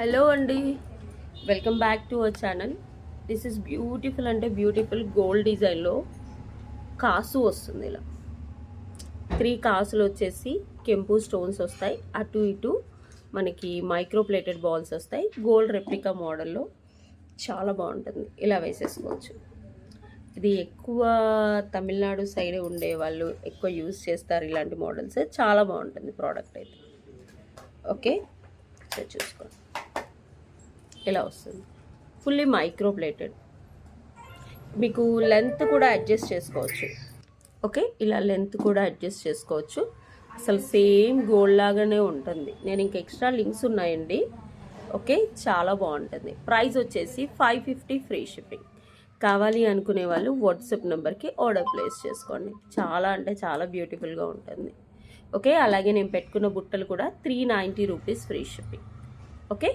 Hello అండి, welcome back to our channel. This is beautiful అంటే beautiful gold డిజైన్లో కాసు వస్తుంది. ఇలా 3 కాసులు వచ్చేసి కెంపు స్టోన్స్ వస్తాయి. అటు ఇటు మనకి మైక్రో ప్లేటెడ్ బాల్స్ వస్తాయి. గోల్డ్ రెప్లికా మోడల్లో చాలా బాగుంటుంది. ఇలా వేసేసుకోవచ్చు. ఇది ఎక్కువ తమిళనాడు సైడ్ ఉండే వాళ్ళు ఎక్కువ యూజ్ చేస్తారు ఇలాంటి మోడల్స్. చాలా బాగుంటుంది ప్రోడక్ట్ అయితే. ఓకే, సో చూసుకోండి. ఇలా వస్తుంది, ఫుల్లీ మైక్రో ప్లేటెడ్. మీకు లెంత్ కూడా అడ్జస్ట్ చేసుకోవచ్చు. ఓకే, ఇలా లెంత్ కూడా అడ్జస్ట్ చేసుకోవచ్చు. అసలు సేమ్ గోల్డ్ లాగానే ఉంటుంది. నేను ఇంక ఎక్స్ట్రా లింక్స్ ఉన్నాయండి. ఓకే, చాలా బాగుంటుంది. ప్రైస్ వచ్చేసి 550 ఫ్రీ షిప్పింగ్. కావాలి అనుకునే వాళ్ళు వాట్సాప్ నెంబర్కి ఆర్డర్ ప్లేస్ చేసుకోండి. చాలా అంటే చాలా బ్యూటిఫుల్గా ఉంటుంది. ఓకే, అలాగే నేను పెట్టుకున్న బుట్టలు కూడా 390 రూపీస్ ఫ్రీ షిప్పింగ్. ఓకే.